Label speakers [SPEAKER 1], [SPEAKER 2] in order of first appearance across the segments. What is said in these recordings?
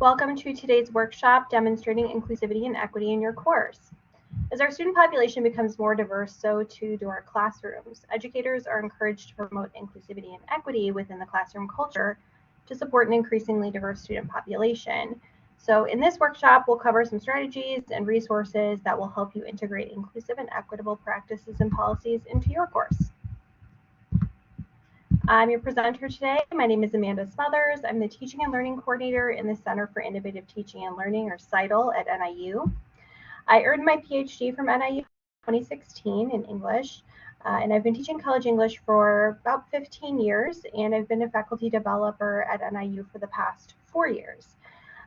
[SPEAKER 1] Welcome to today's workshop demonstrating inclusivity and equity in your course. As our student population becomes more diverse, so too do our classrooms. Educators are encouraged to promote inclusivity and equity within the classroom culture to support an increasingly diverse student population. So in this workshop, we'll cover some strategies and resources that will help you integrate inclusive and equitable practices and policies into your course. I'm your presenter today. My name is Amanda Smothers. I'm the Teaching and Learning Coordinator in the Center for Innovative Teaching and Learning, or CITL, at NIU. I earned my PhD from NIU in 2016 in English, and I've been teaching college English for about 15 years, and I've been a faculty developer at NIU for the past 4 years.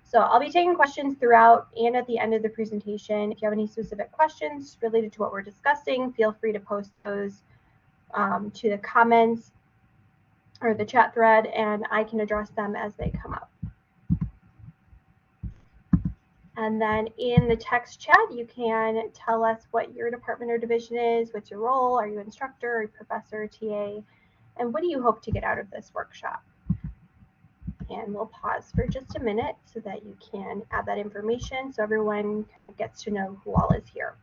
[SPEAKER 1] So I'll be taking questions throughout and at the end of the presentation. If you have any specific questions related to what we're discussing, feel free to post those to the comments or the chat thread, and I can address them as they come up. And then in the text chat, you can tell us what your department or division is, what's your role, are you an instructor, or professor, TA, and what do you hope to get out of this workshop? And we'll pause for just a minute so that you can add that information so everyone gets to know who all is here.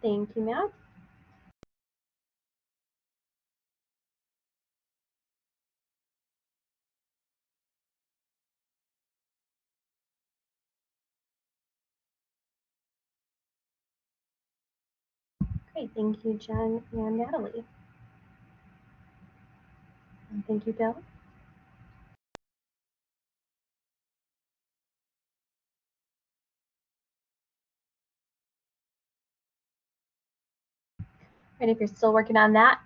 [SPEAKER 1] Thank you, Matt. Great, thank you, Jen and Natalie. And thank you, Bill. And if you're still working on that,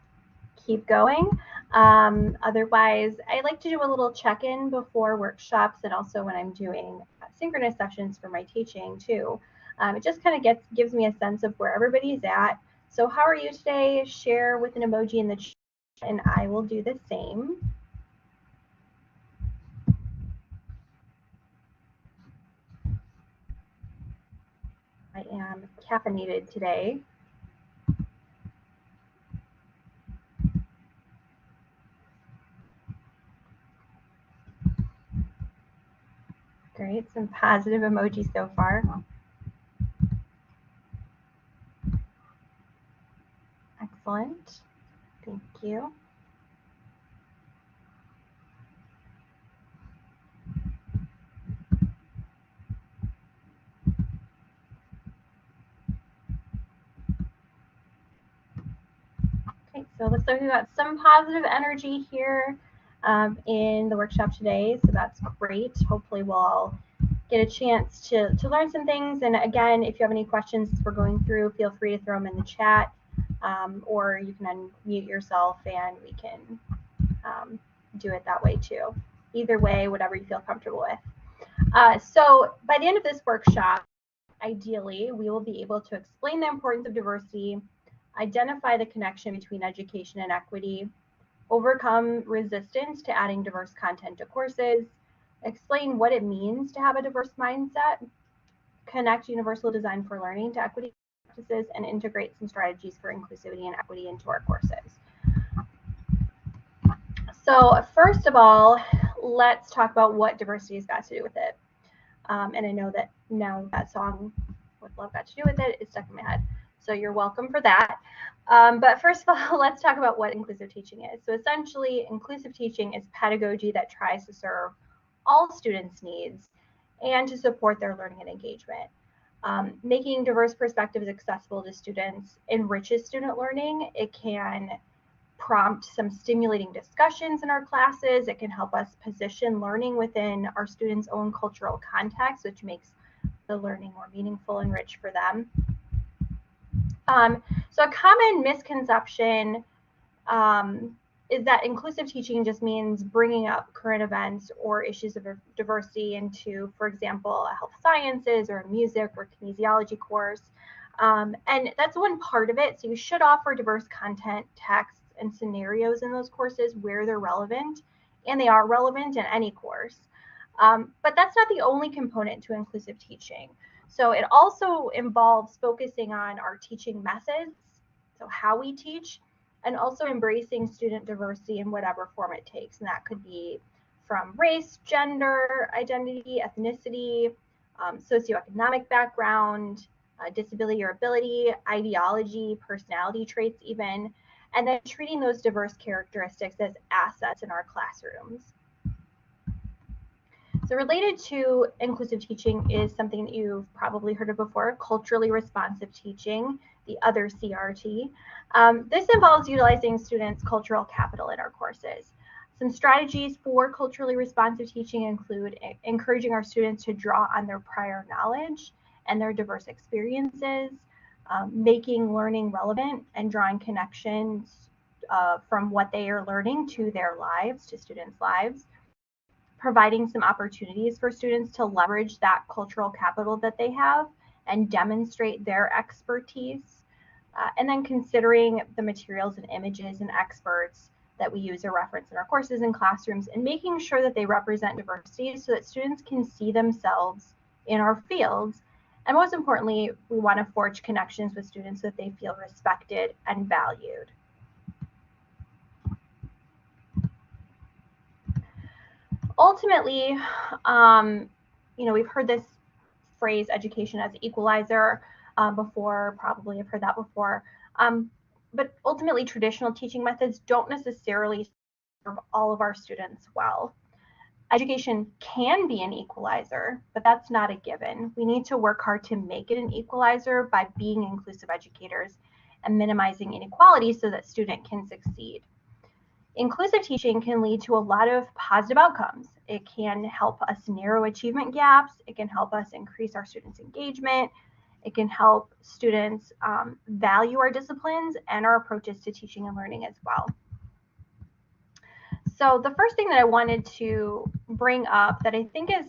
[SPEAKER 1] keep going. Otherwise, I like to do a little check-in before workshops and also when I'm doing synchronous sessions for my teaching too. It just kind of gives me a sense of where everybody's at. So how are you today? Share with an emoji in the chat and I will do the same. I am caffeinated today. Great, some positive emojis so far. Excellent, thank you. Okay, so it looks like we've got some positive energy here in the workshop today, so that's great. Hopefully we'll all get a chance to learn some things. And again, if you have any questions as we're going through, feel free to throw them in the chat, or you can unmute yourself and we can do it that way too. Either way, whatever you feel comfortable with. So by the end of this workshop, ideally, we will be able to explain the importance of diversity, identify the connection between education and equity, overcome resistance to adding diverse content to courses, explain what it means to have a diverse mindset, connect universal design for learning to equity practices, and integrate some strategies for inclusivity and equity into our courses. So first of all, let's talk about what diversity has got to do with it. And I know that now that song, What Love Got to Do with It, is stuck in my head. So you're welcome for that. But first of all, let's talk about what inclusive teaching is. So essentially, inclusive teaching is pedagogy that tries to serve all students' needs and to support their learning and engagement. Making diverse perspectives accessible to students enriches student learning. It can prompt some stimulating discussions in our classes. It can help us position learning within our students' own cultural context, which makes the learning more meaningful and rich for them. So a common misconception is that inclusive teaching just means bringing up current events or issues of diversity into, for example, a health sciences or a music or kinesiology course. And that's one part of it. So you should offer diverse content, texts, and scenarios in those courses where they're relevant, and they are relevant in any course. But that's not the only component to inclusive teaching. So it also involves focusing on our teaching methods, so how we teach, and also embracing student diversity in whatever form it takes. And that could be from race, gender, identity, ethnicity, socioeconomic background, disability or ability, ideology, personality traits even, and then treating those diverse characteristics as assets in our classrooms. So related to inclusive teaching is something that you've probably heard of before, culturally responsive teaching, the other CRT. This involves utilizing students' cultural capital in our courses. Some strategies for culturally responsive teaching include encouraging our students to draw on their prior knowledge and their diverse experiences, making learning relevant and drawing connections from what they are learning to their lives, to students' lives, providing some opportunities for students to leverage that cultural capital that they have and demonstrate their expertise, and then considering the materials and images and experts that we use or reference in our courses and classrooms, and making sure that they represent diversity so that students can see themselves in our fields. And most importantly, we want to forge connections with students so that they feel respected and valued. Ultimately, we've heard this phrase, education as equalizer, before, probably have heard that before. But ultimately, traditional teaching methods don't necessarily serve all of our students well. Education can be an equalizer, but that's not a given. We need to work hard to make it an equalizer by being inclusive educators and minimizing inequality so that student can succeed. Inclusive teaching can lead to a lot of positive outcomes. It can help us narrow achievement gaps. It can help us increase our students' engagement. It can help students value our disciplines and our approaches to teaching and learning as well. So the first thing that I wanted to bring up that I think is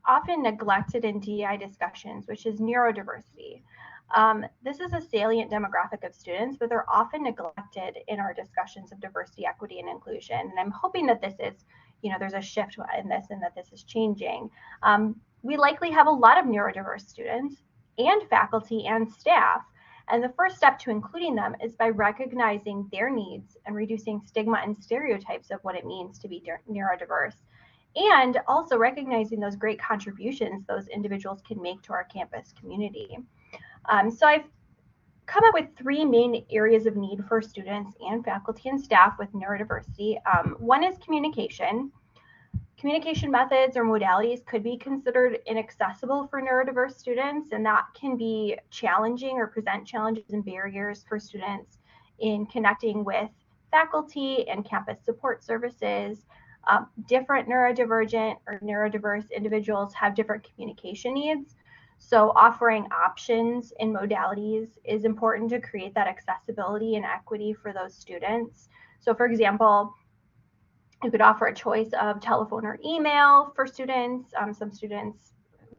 [SPEAKER 1] often neglected in DEI discussions, which is neurodiversity. This is a salient demographic of students, but they're often neglected in our discussions of diversity, equity, and inclusion. And I'm hoping that this is, there's a shift in this and that this is changing. We likely have a lot of neurodiverse students and faculty and staff. And the first step to including them is by recognizing their needs and reducing stigma and stereotypes of what it means to be neurodiverse, and also recognizing those great contributions those individuals can make to our campus community. So I've come up with three main areas of need for students and faculty and staff with neurodiversity. One is communication. Communication methods or modalities could be considered inaccessible for neurodiverse students, and that can be challenging or present challenges and barriers for students in connecting with faculty and campus support services. Different neurodivergent or neurodiverse individuals have different communication needs. So offering options in modalities is important to create that accessibility and equity for those students. So for example, you could offer a choice of telephone or email for students. Some students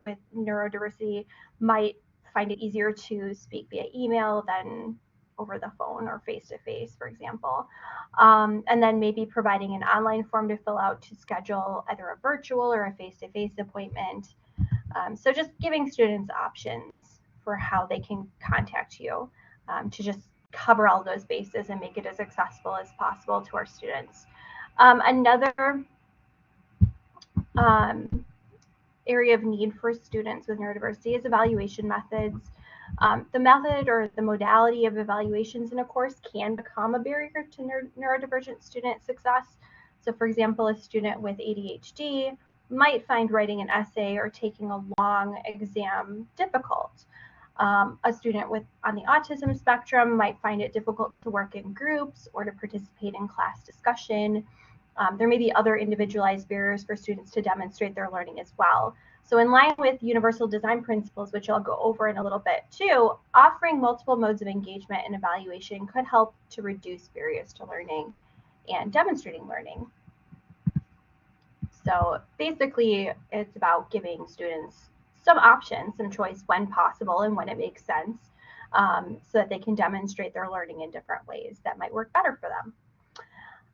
[SPEAKER 1] with neurodiversity might find it easier to speak via email than over the phone or face-to-face, for example. And then maybe providing an online form to fill out to schedule either a virtual or a face-to-face appointment. So just giving students options for how they can contact you to just cover all those bases and make it as accessible as possible to our students. Another area of need for students with neurodiversity is evaluation methods. The method or the modality of evaluations in a course can become a barrier to neurodivergent student success. So for example, a student with ADHD might find writing an essay or taking a long exam difficult. A student on the autism spectrum might find it difficult to work in groups or to participate in class discussion. There may be other individualized barriers for students to demonstrate their learning as well. So in line with universal design principles, which I'll go over in a little bit too, offering multiple modes of engagement and evaluation could help to reduce barriers to learning and demonstrating learning. So basically, it's about giving students some options, some choice when possible and when it makes sense, so that they can demonstrate their learning in different ways that might work better for them.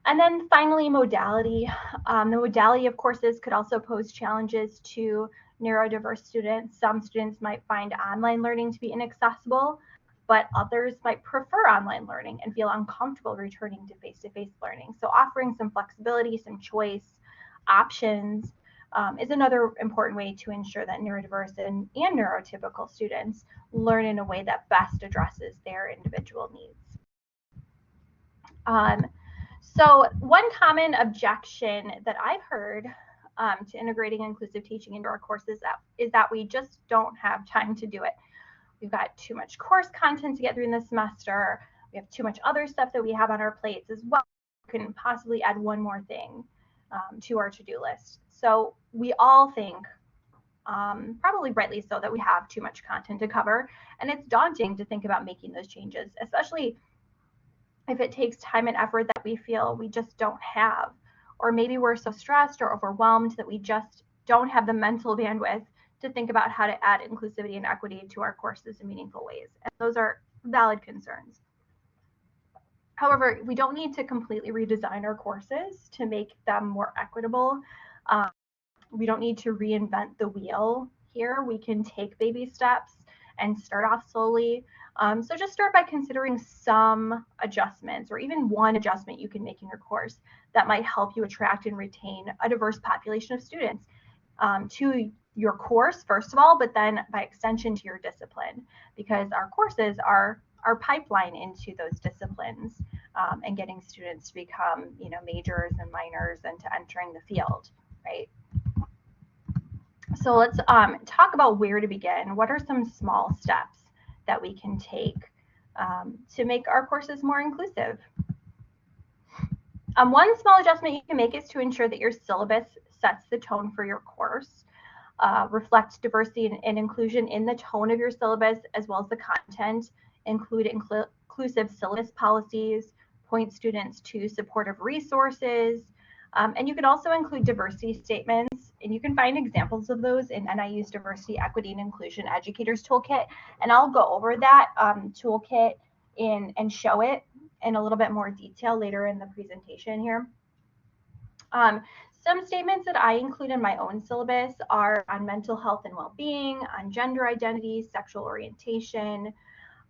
[SPEAKER 1] And then finally, modality. The modality of courses could also pose challenges to neurodiverse students. Some students might find online learning to be inaccessible, but others might prefer online learning and feel uncomfortable returning to face-to-face learning. So offering some flexibility, some choice, options is another important way to ensure that neurodiverse and neurotypical students learn in a way that best addresses their individual needs. So one common objection that I've heard to integrating inclusive teaching into our courses is that we just don't have time to do it. We've got too much course content to get through in the semester. We have too much other stuff that we have on our plates as well. We couldn't possibly add one more thing to our to-do list. So we all think, probably rightly so, that we have too much content to cover, and it's daunting to think about making those changes, especially if it takes time and effort that we feel we just don't have, or maybe we're so stressed or overwhelmed that we just don't have the mental bandwidth to think about how to add inclusivity and equity to our courses in meaningful ways. And those are valid concerns. However, we don't need to completely redesign our courses to make them more equitable. We don't need to reinvent the wheel here. We can take baby steps and start off slowly. So just start by considering some adjustments, or even one adjustment you can make in your course that might help you attract and retain a diverse population of students to your course, first of all, but then by extension to your discipline, because our courses are our pipeline into those disciplines and getting students to become, majors and minors and to entering the field, right? So let's talk about where to begin. What are some small steps that we can take to make our courses more inclusive? One small adjustment you can make is to ensure that your syllabus sets the tone for your course. Reflect diversity and inclusion in the tone of your syllabus as well as the content. Include inclusive syllabus policies, point students to supportive resources, and you can also include diversity statements, and you can find examples of those in NIU's Diversity, Equity, and Inclusion Educators Toolkit, and I'll go over that toolkit and show it in a little bit more detail later in the presentation here. Some statements that I include in my own syllabus are on mental health and well-being, on gender identity, sexual orientation,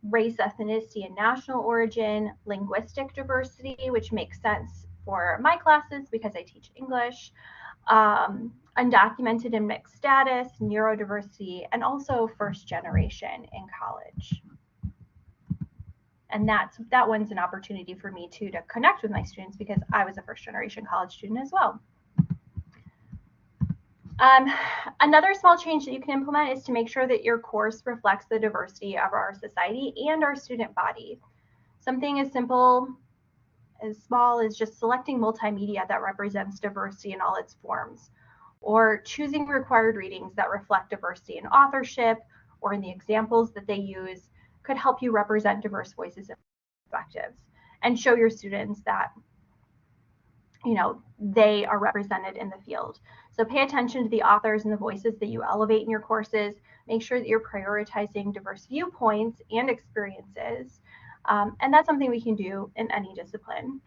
[SPEAKER 1] race, ethnicity, and national origin, linguistic diversity, which makes sense for my classes because I teach English, undocumented and mixed status, neurodiversity, and also first generation in college. And that one's an opportunity for me too to connect with my students because I was a first generation college student as well. Another small change that you can implement is to make sure that your course reflects the diversity of our society and our student body. Something as simple, as small as just selecting multimedia that represents diversity in all its forms, or choosing required readings that reflect diversity in authorship or in the examples that they use could help you represent diverse voices and perspectives and show your students that they are represented in the field. So pay attention to the authors and the voices that you elevate in your courses. Make sure that you're prioritizing diverse viewpoints and experiences. And that's something we can do in any discipline.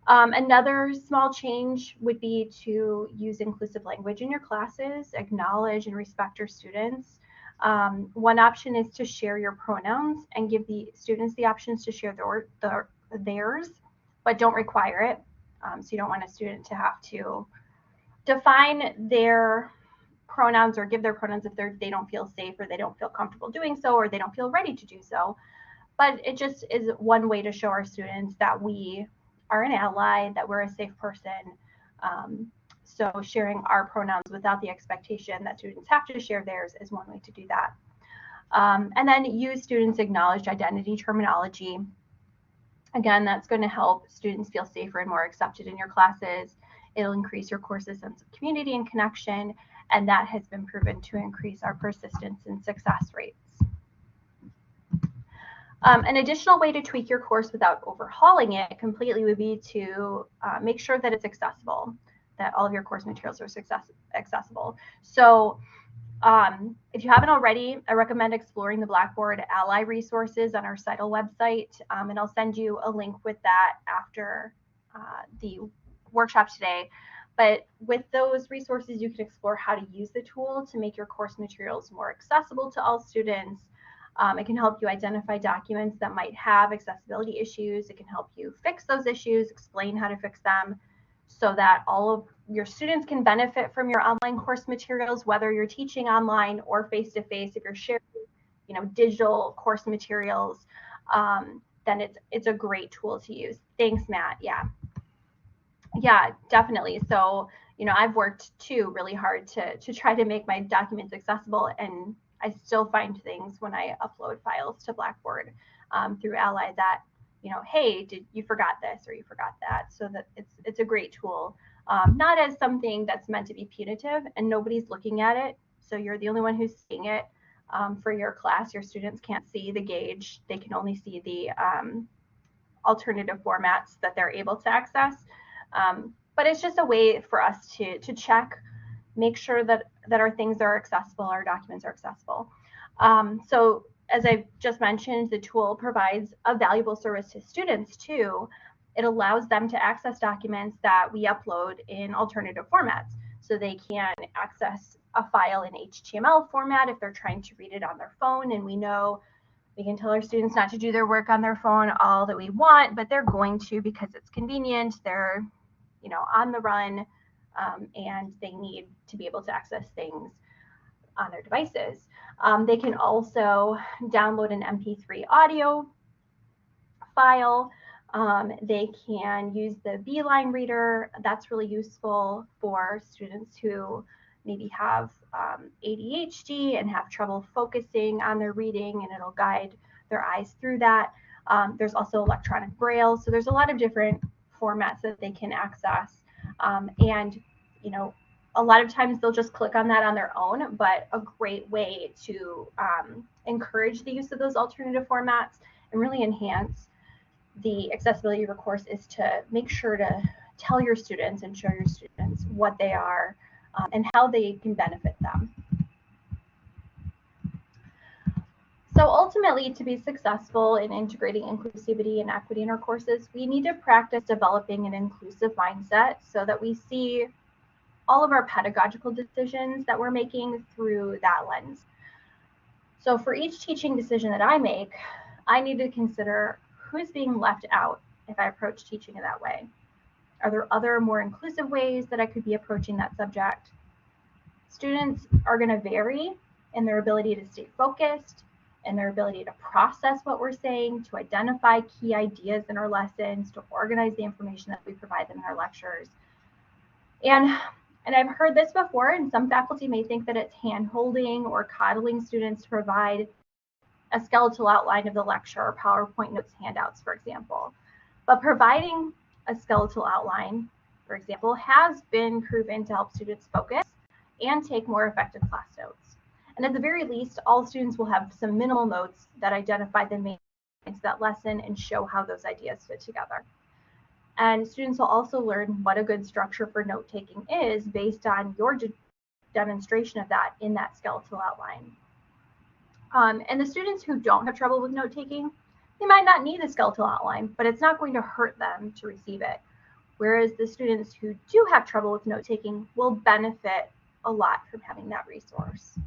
[SPEAKER 1] Another small change would be to use inclusive language in your classes, acknowledge and respect your students. One option is to share your pronouns and give the students the options to share theirs, but don't require it. So you don't want a student to have to define their pronouns or give their pronouns if they don't feel safe or they don't feel comfortable doing so or they don't feel ready to do so. But it just is one way to show our students that we are an ally, that we're a safe person. So sharing our pronouns without the expectation that students have to share theirs is one way to do that. And then use students' acknowledged identity terminology. Again, that's going to help students feel safer and more accepted in your classes. It'll increase your course's sense of community and connection, and that has been proven to increase our persistence and success rates. An additional way to tweak your course without overhauling it completely would be to make sure that it's accessible, that all of your course materials are accessible. So if you haven't already, I recommend exploring the Blackboard Ally resources on our CITL website, and I'll send you a link with that after the workshop today. But with those resources, you can explore how to use the tool to make your course materials more accessible to all students. It can help you identify documents that might have accessibility issues. It can help you fix those issues, explain how to fix them, so that all of your students can benefit from your online course materials, whether you're teaching online or face-to-face. If you're sharing, digital course materials, then it's a great tool to use. Thanks, Matt. Yeah, definitely. So, I've worked too really hard to try to make my documents accessible, and I still find things when I upload files to Blackboard through Ally that, hey, you forgot this or you forgot that. So that it's a great tool, not as something that's meant to be punitive, and nobody's looking at it. So you're the only one who's seeing it for your class. Your students can't see the gauge. They can only see the alternative formats that they're able to access. But it's just a way for us to check, make sure that our things are accessible, our documents are accessible. So as I just mentioned, the tool provides a valuable service to students too. It allows them to access documents that we upload in alternative formats. So they can access a file in HTML format if they're trying to read it on their phone, and we know we can tell our students not to do their work on their phone all that we want, but they're going to because it's convenient. They're, on the run, and they need to be able to access things on their devices. They can also download an MP3 audio file. They can use the Beeline reader. That's really useful for students who maybe have ADHD and have trouble focusing on their reading, and it'll guide their eyes through that. There's also electronic braille. So there's a lot of different formats that they can access. And, a lot of times they'll just click on that on their own, but a great way to encourage the use of those alternative formats and really enhance the accessibility of your course is to make sure to tell your students and show your students what they are and how they can benefit them. So ultimately, to be successful in integrating inclusivity and equity in our courses, we need to practice developing an inclusive mindset so that we see all of our pedagogical decisions that we're making through that lens. So for each teaching decision that I make, I need to consider who's being left out if I approach teaching in that way. Are there other more inclusive ways that I could be approaching that subject? Students are going to vary in their ability to stay focused, and their ability to process what we're saying, to identify key ideas in our lessons, to organize the information that we provide them in our lectures. And I've heard this before, and some faculty may think that it's hand-holding or coddling students to provide a skeletal outline of the lecture or PowerPoint notes handouts, for example. But providing a skeletal outline, for example, has been proven to help students focus and take more effective class notes. And at the very least, all students will have some minimal notes that identify the main points of that lesson and show how those ideas fit together. And students will also learn what a good structure for note-taking is based on your demonstration of that in that skeletal outline. And the students who don't have trouble with note-taking, they might not need a skeletal outline, but it's not going to hurt them to receive it. Whereas the students who do have trouble with note-taking will benefit a lot from having that resource.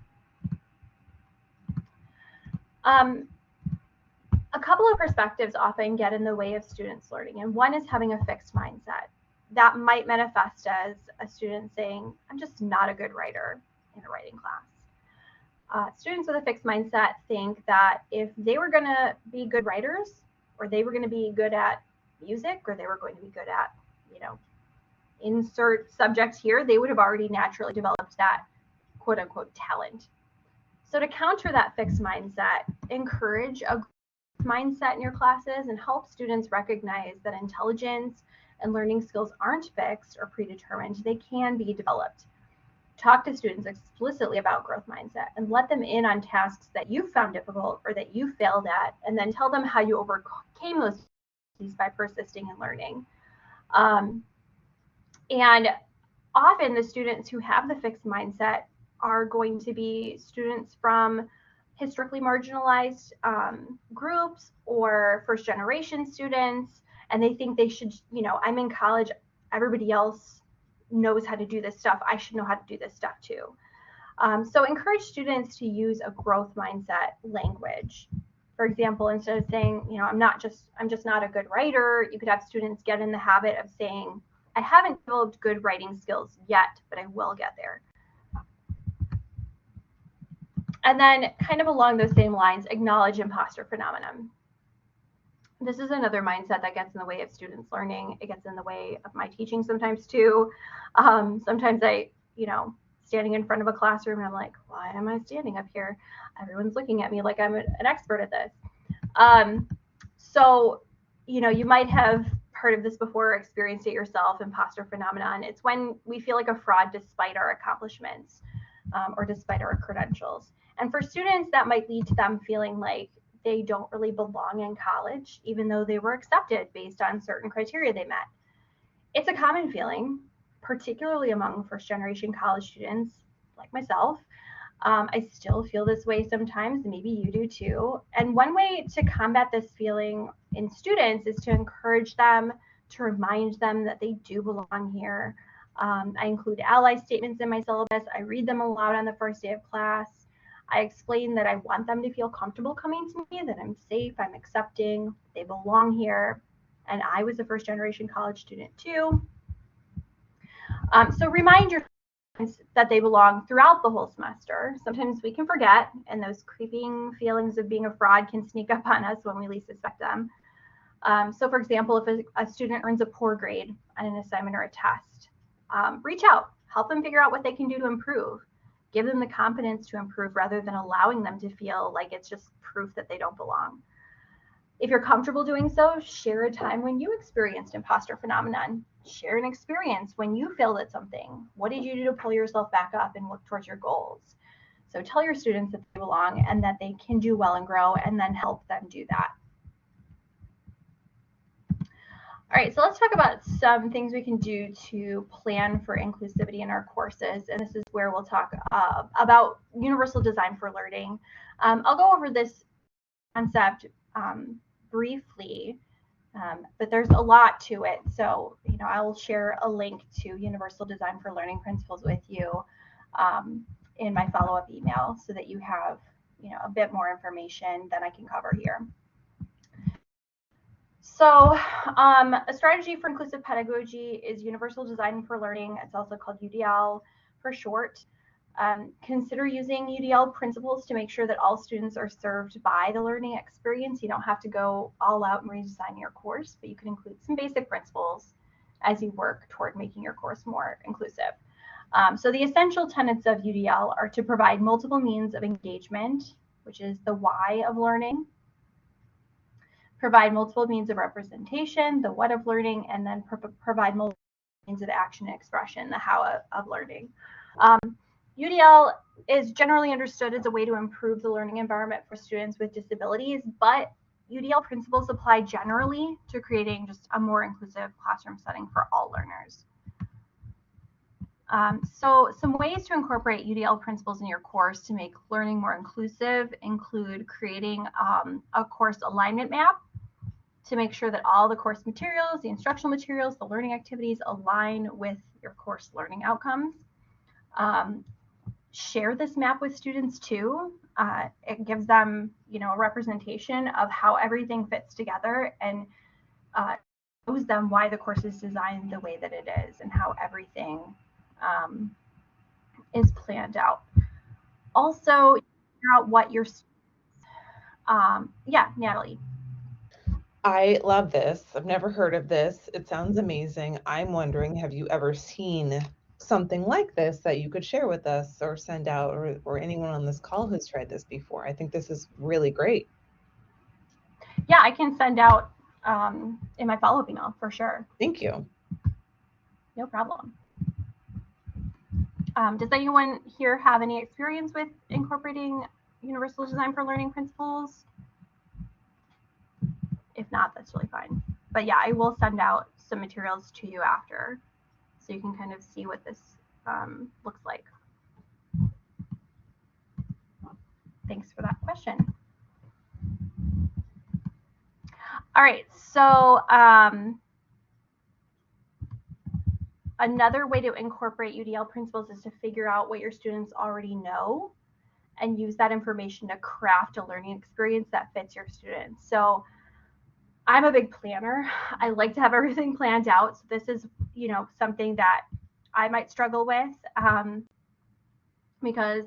[SPEAKER 1] A couple of perspectives often get in the way of students learning, and one is having a fixed mindset. That might manifest as a student saying, I'm just not a good writer in a writing class. Students with a fixed mindset think that if they were going to be good writers, or they were going to be good at music, or they were going to be good at, insert subject here, they would have already naturally developed that quote unquote talent. So to counter that fixed mindset, encourage a growth mindset in your classes and help students recognize that intelligence, and learning skills aren't fixed or predetermined. They can be developed. Talk to students explicitly about growth mindset and let them in on tasks that you found difficult or that you failed at, and then tell them how you overcame those by persisting in learning. And often the students who have the fixed mindset are going to be students from historically marginalized groups or first generation students, and they think they should, I'm in college, everybody else knows how to do this stuff, I should know how to do this stuff too. So encourage students to use a growth mindset language. For example, instead of saying, I'm just not a good writer, you could have students get in the habit of saying, I haven't developed good writing skills yet, but I will get there. And then kind of along those same lines, acknowledge imposter phenomenon. This is another mindset that gets in the way of students learning. It gets in the way of my teaching sometimes too. Sometimes I, standing in front of a classroom and I'm like, why am I standing up here? Everyone's looking at me like I'm an expert at this. So, you might have heard of this before, experienced it yourself, imposter phenomenon. It's when we feel like a fraud despite our accomplishments or despite our credentials. And for students, that might lead to them feeling like they don't really belong in college, even though they were accepted based on certain criteria they met. It's a common feeling, particularly among first-generation college students like myself. I still feel this way sometimes, maybe you do too. And one way to combat this feeling in students is to encourage them, to remind them that they do belong here. I include ally statements in my syllabus. I read them aloud on the first day of class. I explain that I want them to feel comfortable coming to me, that I'm safe, I'm accepting, they belong here. And I was a first-generation college student too. So remind your students that they belong throughout the whole semester. Sometimes we can forget, and those creeping feelings of being a fraud can sneak up on us when we least expect them. So for example, if a student earns a poor grade on an assignment or a test, reach out, help them figure out what they can do to improve. Give them the confidence to improve rather than allowing them to feel like it's just proof that they don't belong. If you're comfortable doing so, share a time when you experienced imposter phenomenon. Share an experience when you failed at something. What did you do to pull yourself back up and work towards your goals? So tell your students that they belong and that they can do well and grow, and then help them do that. All right, so let's talk about some things we can do to plan for inclusivity in our courses. And this is where we'll talk about universal design for learning. I'll go over this concept briefly, but there's a lot to it. So, I will share a link to universal design for learning principles with you in my follow-up email so that you have, a bit more information than I can cover here. So a strategy for inclusive pedagogy is universal design for learning. It's also called UDL for short. Consider using UDL principles to make sure that all students are served by the learning experience. You don't have to go all out and redesign your course, but you can include some basic principles as you work toward making your course more inclusive. So the essential tenets of UDL are to provide multiple means of engagement, which is the why of learning, provide multiple means of representation, the what of learning, and then provide multiple means of action and expression, the how of learning. UDL is generally understood as a way to improve the learning environment for students with disabilities, but UDL principles apply generally to creating just a more inclusive classroom setting for all learners. So some ways to incorporate UDL principles in your course to make learning more inclusive include creating a course alignment map to make sure that all the course materials, the instructional materials, the learning activities align with your course learning outcomes. Share this map with students too. It gives them, a representation of how everything fits together and shows them why the course is designed the way that it is and how everything is planned out. Also, figure out what your yeah, Natalie.
[SPEAKER 2] I love this. I've never heard of this. It sounds amazing. I'm wondering, have you ever seen something like this that you could share with us or send out, or anyone on this call who's tried this before? I think this is really great.
[SPEAKER 1] Yeah, I can send out in my follow-up email for sure.
[SPEAKER 2] Thank you.
[SPEAKER 1] No problem. Does anyone here have any experience with incorporating universal design for learning principles? If not, that's really fine. But yeah, I will send out some materials to you after, so you can kind of see what this looks like. Thanks for that question. All right, so another way to incorporate UDL principles is to figure out what your students already know and use that information to craft a learning experience that fits your students. So I'm a big planner. I like to have everything planned out. So this is, something that I might struggle with because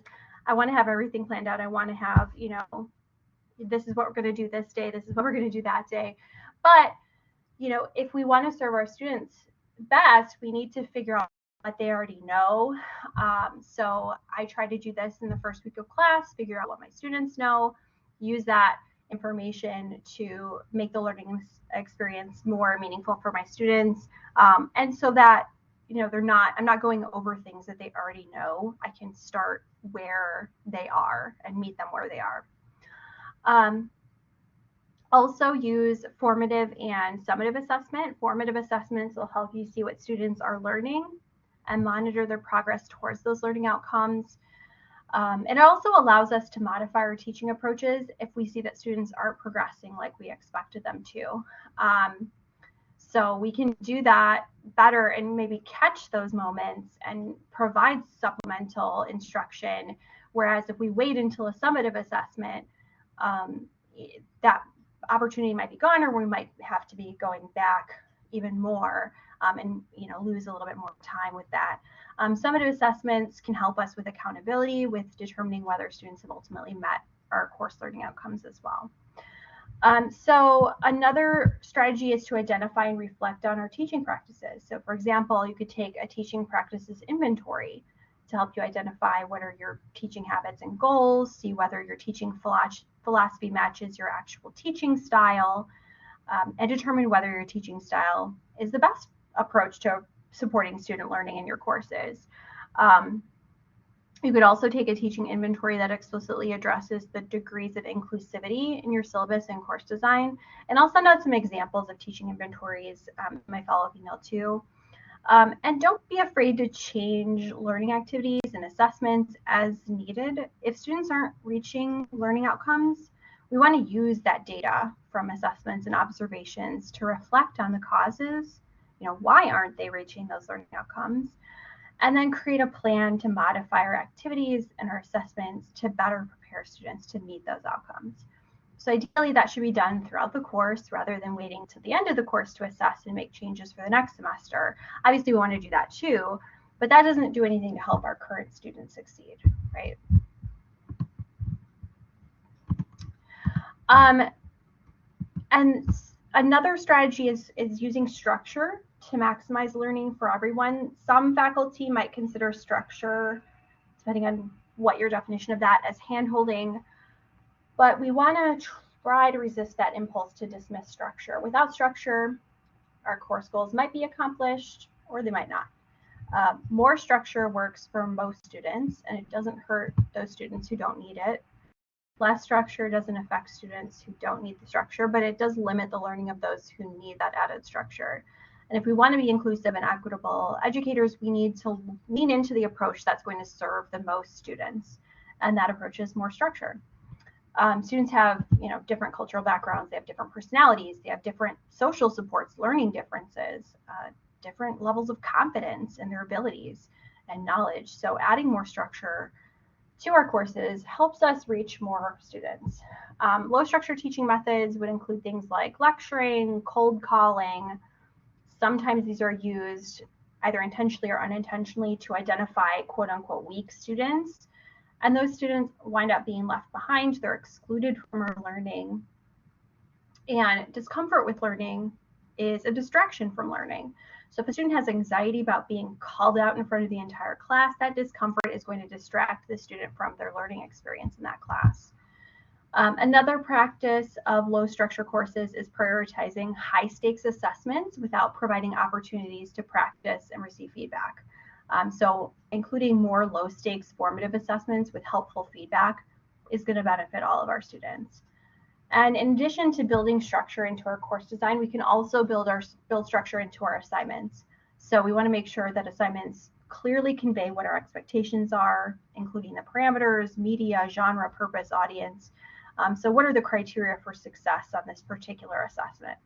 [SPEAKER 1] I want to have everything planned out. I want to have, this is what we're going to do this day. This is what we're going to do that day. But, if we want to serve our students best, we need to figure out what they already know. So I try to do this in the first week of class, figure out what my students know, use that information to make the learning experience more meaningful for my students. And so that, I'm not going over things that they already know. I can start where they are and meet them where they are. Also use formative and summative assessment. Formative assessments will help you see what students are learning and monitor their progress towards those learning outcomes. And it also allows us to modify our teaching approaches if we see that students aren't progressing like we expected them to. So we can do that better and maybe catch those moments and provide supplemental instruction. Whereas if we wait until a summative assessment, that opportunity might be gone, or we might have to be going back even more and lose a little bit more time with that. Summative assessments can help us with accountability, with determining whether students have ultimately met our course learning outcomes as well. So another strategy is to identify and reflect on our teaching practices. So for example, you could take a teaching practices inventory to help you identify what are your teaching habits and goals, see whether your teaching philosophy matches your actual teaching style, and determine whether your teaching style is the best approach to supporting student learning in your courses. You could also take a teaching inventory that explicitly addresses the degrees of inclusivity in your syllabus and course design. And I'll send out some examples of teaching inventories in my follow-up email too. And don't be afraid to change learning activities and assessments as needed. If students aren't reaching learning outcomes, we want to use that data from assessments and observations to reflect on the causes. Why aren't they reaching those learning outcomes? And then create a plan to modify our activities and our assessments to better prepare students to meet those outcomes. So ideally, that should be done throughout the course rather than waiting to the end of the course to assess and make changes for the next semester. Obviously, we want to do that too, but that doesn't do anything to help our current students succeed, right? And another strategy is using structure to maximize learning for everyone. Some faculty might consider structure, depending on what your definition of that, as hand-holding, but we want to try to resist that impulse to dismiss structure. Without structure, our course goals might be accomplished or they might not. More structure works for most students, and it doesn't hurt those students who don't need it. Less structure doesn't affect students who don't need the structure, but it does limit the learning of those who need that added structure. And if we want to be inclusive and equitable educators, we need to lean into the approach that's going to serve the most students. And that approach is more structure. Students have, different cultural backgrounds. They have different personalities. They have different social supports, learning differences, different levels of confidence in their abilities and knowledge. So adding more structure to our courses helps us reach more students. Low structure teaching methods would include things like lecturing, cold calling. Sometimes these are used either intentionally or unintentionally to identify quote unquote weak students. And those students wind up being left behind. They're excluded from our learning. And discomfort with learning is a distraction from learning. So if a student has anxiety about being called out in front of the entire class, that discomfort is going to distract the student from their learning experience in that class. Another practice of low structure courses is prioritizing high stakes assessments without providing opportunities to practice and receive feedback. So including more low stakes formative assessments with helpful feedback is going to benefit all of our students. And in addition to building structure into our course design, we can also build structure into our assignments. So we want to make sure that assignments clearly convey what our expectations are, including the parameters, media, genre, purpose, audience. So what are the criteria for success on this particular assessment?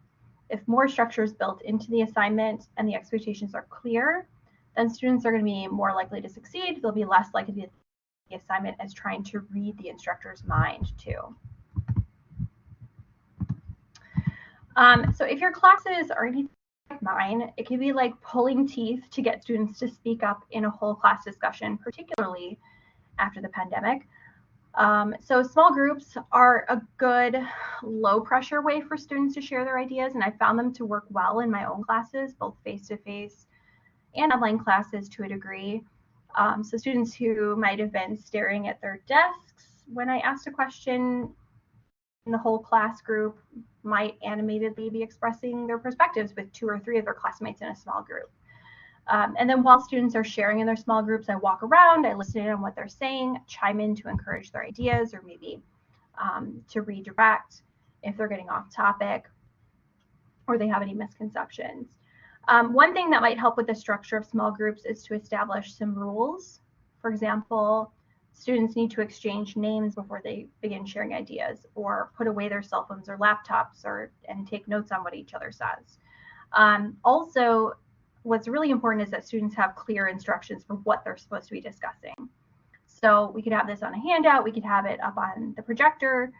[SPEAKER 1] If more structure is built into the assignment and the expectations are clear, then students are going to be more likely to succeed. They'll be less likely to the assignment as trying to read the instructor's mind too. So if your classes are anything like mine, it can be like pulling teeth to get students to speak up in a whole class discussion, particularly after the pandemic. So small groups are a good low pressure way for students to share their ideas, and I found them to work well in my own classes, both face-to-face and online classes to a degree. So students who might have been staring at their desks when I asked a question in the whole class group might animatedly be expressing their perspectives with 2 or 3 of their classmates in a small group. And then while students are sharing in their small groups, I walk around, I listen in on what they're saying, chime in to encourage their ideas, or maybe to redirect if they're getting off topic or they have any misconceptions. One thing that might help with the structure of small groups is to establish some rules. For example, students need to exchange names before they begin sharing ideas, or put away their cell phones or laptops, and take notes on what each other says. Also, what's really important is that students have clear instructions for what they're supposed to be discussing. So we could have this on a handout, we could have it up on the projector,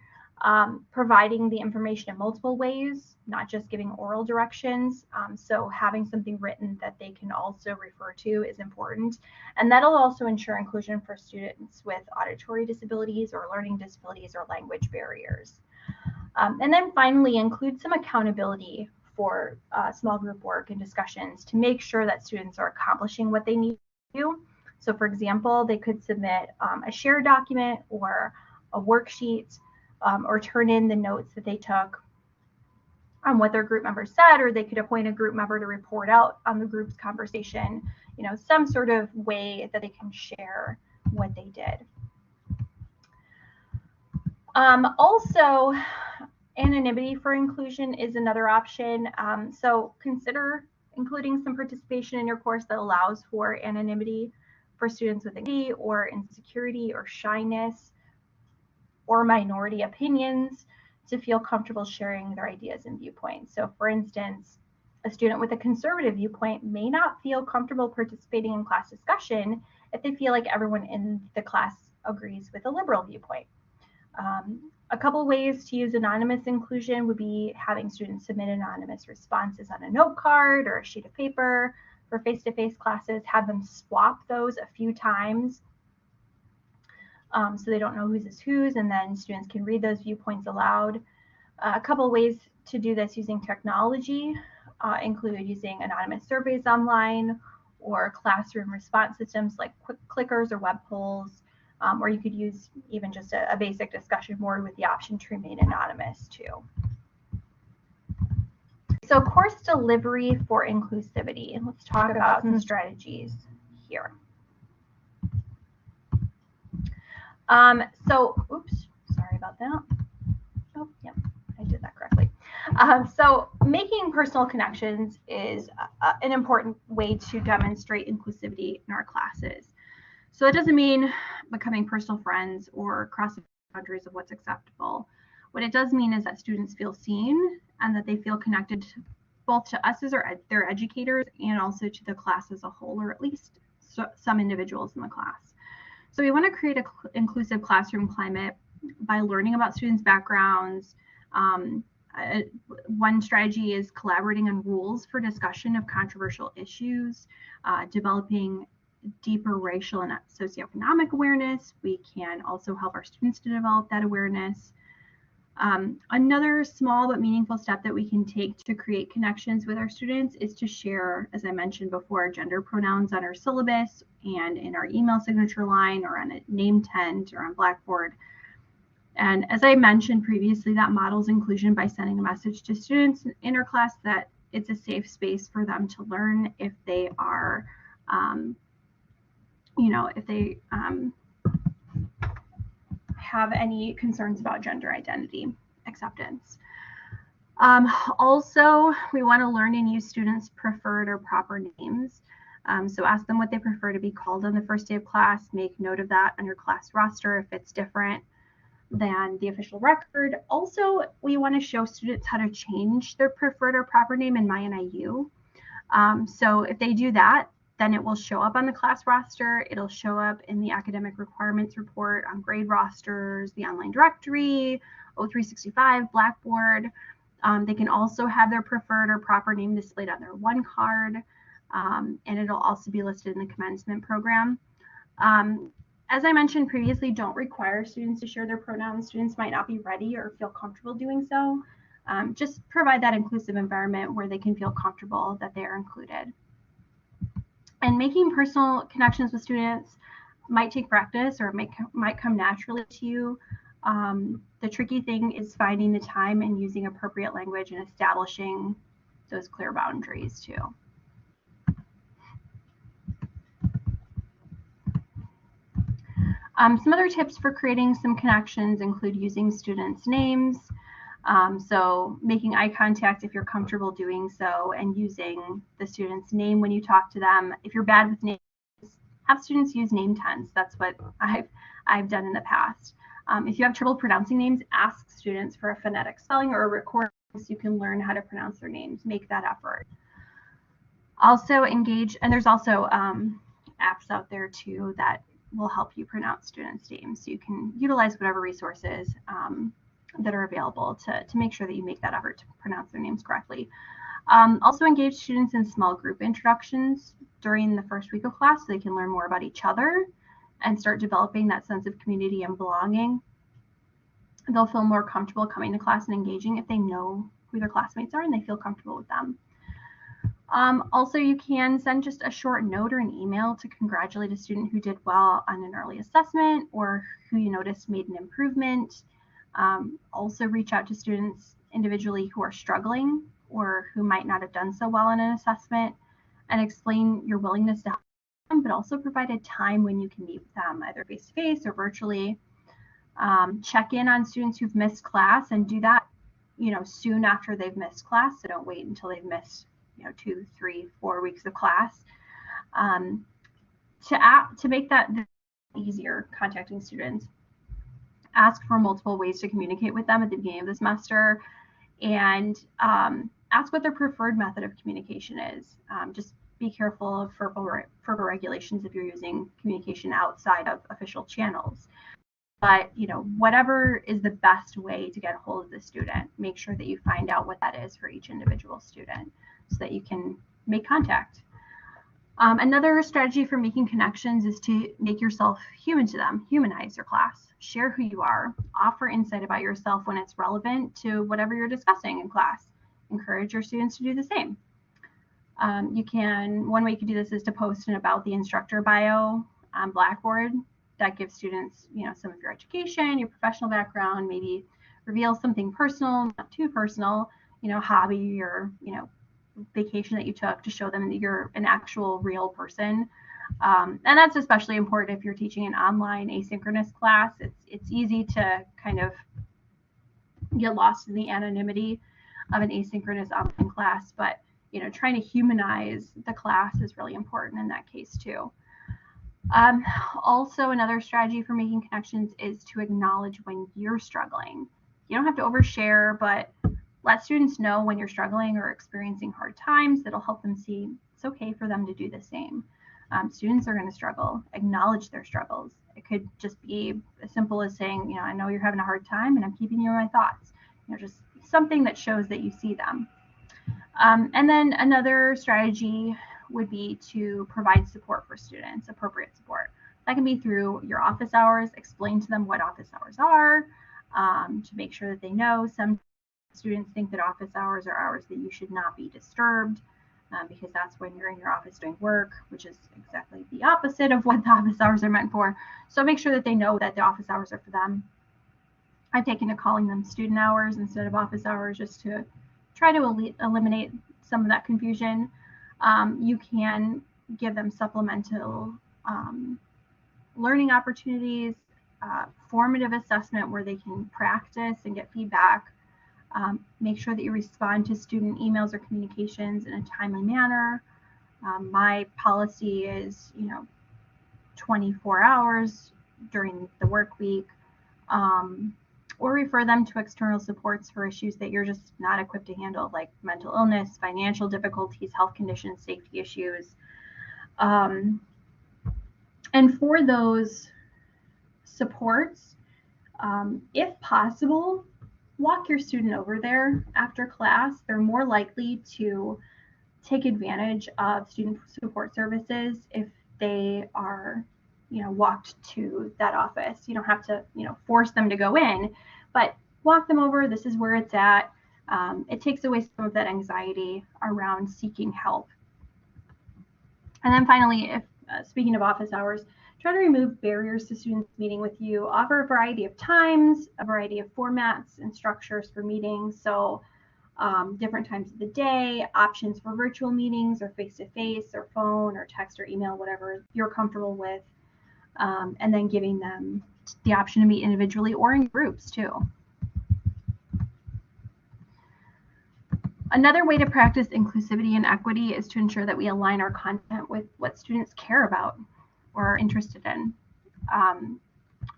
[SPEAKER 1] providing the information in multiple ways, not just giving oral directions. So having something written that they can also refer to is important. And that'll also ensure inclusion for students with auditory disabilities or learning disabilities or language barriers. And then finally, include some accountability for small group work and discussions to make sure that students are accomplishing what they need to do. So for example, they could submit a shared document or a worksheet, or turn in the notes that they took on what their group members said, or they could appoint a group member to report out on the group's conversation, some sort of way that they can share what they did. Also, anonymity for inclusion is another option. So consider including some participation in your course that allows for anonymity for students with anxiety or insecurity or shyness or minority opinions to feel comfortable sharing their ideas and viewpoints. So for instance, a student with a conservative viewpoint may not feel comfortable participating in class discussion if they feel like everyone in the class agrees with a liberal viewpoint. A couple ways to use anonymous inclusion would be having students submit anonymous responses on a note card or a sheet of paper. For face-to-face classes, have them swap those a few times so they don't know whose is whose, and then students can read those viewpoints aloud. A couple ways to do this using technology include using anonymous surveys online or classroom response systems like quick clickers or web polls. Or you could use even just a basic discussion board with the option to remain anonymous too. So course delivery for inclusivity. Let's talk about some strategies here. Oops, sorry about that. Oh, yep, I did that correctly. So making personal connections is an important way to demonstrate inclusivity in our classes. So it doesn't mean becoming personal friends or crossing boundaries of what's acceptable. What it does mean is that students feel seen and that they feel connected both to us as their educators and also to the class as a whole, or at least some individuals in the class. So we want to create an inclusive classroom climate by learning about students' backgrounds. One strategy is collaborating on rules for discussion of controversial issues, developing deeper racial and socioeconomic awareness. We can also help our students to develop that awareness. Another small but meaningful step that we can take to create connections with our students is to share, as I mentioned before, gender pronouns on our syllabus and in our email signature line or on a name tent or on Blackboard. And as I mentioned previously, that models inclusion by sending a message to students in our class that it's a safe space for them to learn if they are, if they have any concerns about gender identity acceptance. Also, we want to learn and use students' preferred or proper names. So ask them what they prefer to be called on the first day of class. Make note of that on your class roster if it's different than the official record. Also, we want to show students how to change their preferred or proper name in MyNIU. So if they do that, then it will show up on the class roster. It'll show up in the academic requirements report on grade rosters, the online directory, O365, Blackboard. They can also have their preferred or proper name displayed on their one card, and it'll also be listed in the commencement program. As I mentioned previously, don't require students to share their pronouns. Students might not be ready or feel comfortable doing so. Just provide that inclusive environment where they can feel comfortable that they are included. And making personal connections with students might take practice, or it might come naturally to you. The tricky thing is finding the time and using appropriate language and establishing those clear boundaries too. Some other tips for creating some connections include using students' names. So making eye contact if you're comfortable doing so, and using the student's name when you talk to them. If you're bad with names, have students use name tags. That's what I've done in the past. If you have trouble pronouncing names, ask students for a phonetic spelling or a recording so you can learn how to pronounce their names. Make that effort. Also engage, and there's also apps out there too that will help you pronounce students' names. So you can utilize whatever resources that are available to make sure that you make that effort to pronounce their names correctly. Also engage students in small group introductions during the first week of class so they can learn more about each other and start developing that sense of community and belonging. They'll feel more comfortable coming to class and engaging if they know who their classmates are and they feel comfortable with them. Also, you can send just a short note or an email to congratulate a student who did well on an early assessment or who you noticed made an improvement. Also reach out to students individually who are struggling or who might not have done so well on an assessment, and explain your willingness to help them, but also provide a time when you can meet with them, either face-to-face or virtually. Check in on students who've missed class, and do that, soon after they've missed class. So don't wait until they've missed, 2, 3, 4 weeks of class. To make that easier, contacting students, ask for multiple ways to communicate with them at the beginning of the semester, and ask what their preferred method of communication is. Just be careful of verbal regulations if you're using communication outside of official channels. But whatever is the best way to get a hold of the student, make sure that you find out what that is for each individual student so that you can make contact. Another strategy for making connections is to make yourself human to them. Humanize your class. Share who you are. Offer insight about yourself when it's relevant to whatever you're discussing in class. Encourage your students to do the same. One way you can do this is to post an about the instructor bio on Blackboard. That gives students, some of your education, your professional background, maybe reveal something personal, not too personal, hobby or, vacation that you took, to show them that you're an actual real person. And that's especially important if you're teaching an online asynchronous class. It's easy to kind of get lost in the anonymity of an asynchronous online class, but trying to humanize the class is really important in that case too. Also, another strategy for making connections is to acknowledge when you're struggling. You don't have to overshare, but let students know when you're struggling or experiencing hard times. That'll help them see it's okay for them to do the same. Students are going to struggle. Acknowledge their struggles. It could just be as simple as saying, I know you're having a hard time and I'm keeping you in my thoughts. Just something that shows that you see them. And then another strategy would be to provide support for students, appropriate support. That can be through your office hours. Explain to them what office hours are, to make sure that they know. Some students think that office hours are hours that you should not be disturbed, because that's when you're in your office doing work, which is exactly the opposite of what the office hours are meant for. So make sure that they know that the office hours are for them. I've taken to calling them student hours instead of office hours, just to try to eliminate some of that confusion. You can give them supplemental learning opportunities, formative assessment where they can practice and get feedback. Make sure that you respond to student emails or communications in a timely manner. My policy is, 24 hours during the work week, or refer them to external supports for issues that you're just not equipped to handle, like mental illness, financial difficulties, health conditions, safety issues. And for those supports, if possible, walk your student over there after class. They're more likely to take advantage of student support services if they are, walked to that office. You don't have to, force them to go in, but walk them over. This is where it's at. It takes away some of that anxiety around seeking help. And then finally, if speaking of office hours, try to remove barriers to students meeting with you. Offer a variety of times, a variety of formats and structures for meetings. So different times of the day, options for virtual meetings or face-to-face or phone or text or email, whatever you're comfortable with. And then giving them the option to meet individually or in groups too. Another way to practice inclusivity and equity is to ensure that we align our content with what students care about or are interested in.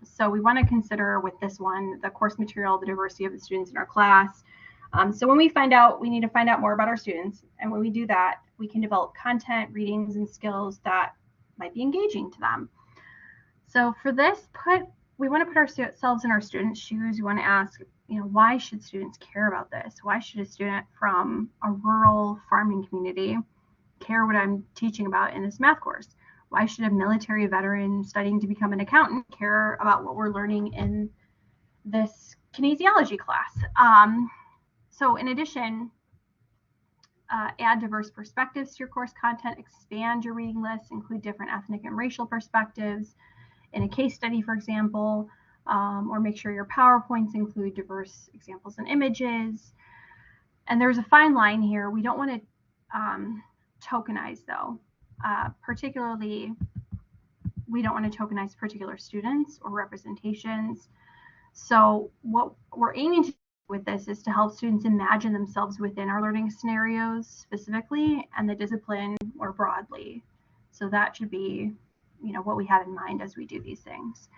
[SPEAKER 1] So we want to consider with this one, the course material, the diversity of the students in our class. So when we need to find out more about our students. And when we do that, we can develop content, readings, and skills that might be engaging to them. So for this, we want to put ourselves in our students' shoes. We want to ask, why should students care about this? Why should a student from a rural farming community care what I'm teaching about in this math course? Why should a military veteran studying to become an accountant care about what we're learning in this kinesiology class? So in addition, add diverse perspectives to your course content, expand your reading list, include different ethnic and racial perspectives in a case study, for example, or make sure your PowerPoints include diverse examples and images. And there's a fine line here. We don't want to tokenize, though. Particularly, we don't want to tokenize particular students or representations. So what we're aiming to do with this is to help students imagine themselves within our learning scenarios specifically and the discipline more broadly. So that should be, what we have in mind as we do these things.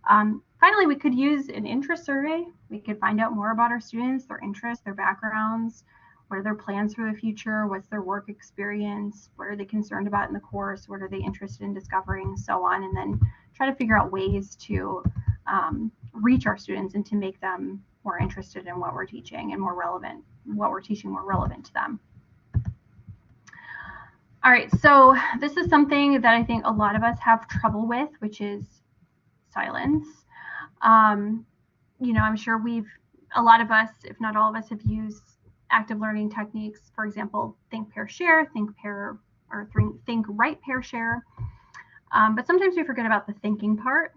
[SPEAKER 1] Finally, we could use an interest survey. We could find out more about our students, their interests, their backgrounds, what are their plans for the future, what's their work experience, what are they concerned about in the course, what are they interested in discovering, so on, and then try to figure out ways to reach our students and to make them more interested in what we're teaching and more relevant, what we're teaching more relevant to them. All right, so this is something that I think a lot of us have trouble with, which is silence. I'm sure a lot of us, if not all of us, have used active learning techniques. For example, think, pair, share, think, write, pair, share. But sometimes we forget about the thinking part,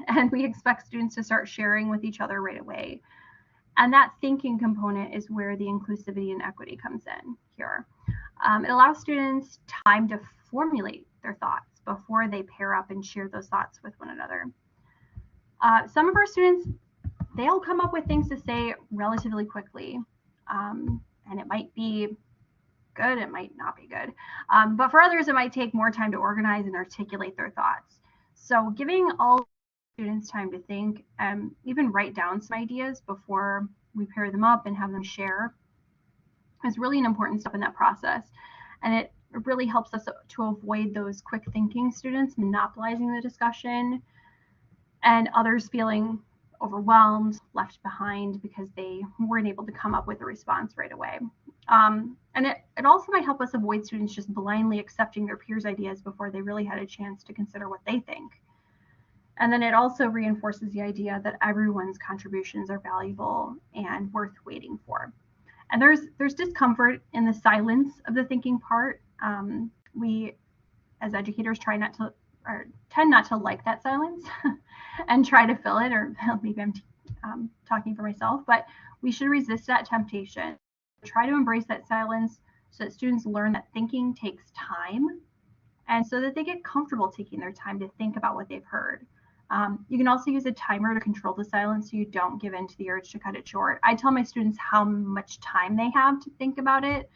[SPEAKER 1] and we expect students to start sharing with each other right away. And that thinking component is where the inclusivity and equity comes in here. It allows students time to formulate their thoughts before they pair up and share those thoughts with one another. Some of our students, they'll come up with things to say relatively quickly, and it might be good, it might not be good. But for others, it might take more time to organize and articulate their thoughts. So giving all students time to think, even write down some ideas before we pair them up and have them share is really an important step in that process. And it really helps us to avoid those quick thinking students monopolizing the discussion and others feeling overwhelmed, left behind because they weren't able to come up with a response right away. And it also might help us avoid students just blindly accepting their peers' ideas before they really had a chance to consider what they think. And then it also reinforces the idea that everyone's contributions are valuable and worth waiting for. And there's discomfort in the silence of the thinking part. We, as educators, tend not to like that silence and try to fill it, or maybe I'm talking for myself, but we should resist that temptation. Try to embrace that silence so that students learn that thinking takes time and so that they get comfortable taking their time to think about what they've heard. You can also use a timer to control the silence so you don't give in to the urge to cut it short. I tell my students how much time they have to think about it,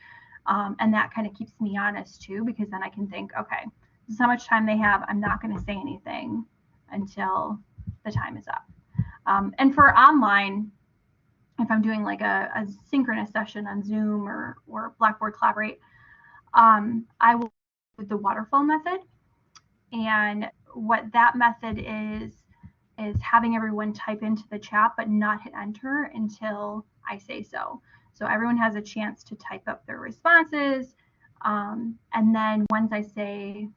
[SPEAKER 1] and that kind of keeps me honest too, because then I can think, okay, this is how much time they have. I'm not going to say anything until the time is up. And for online, if I'm doing like a synchronous session on Zoom or Blackboard Collaborate, I will do the waterfall method. And what that method is having everyone type into the chat but not hit enter until I say so. So everyone has a chance to type up their responses. And then once I say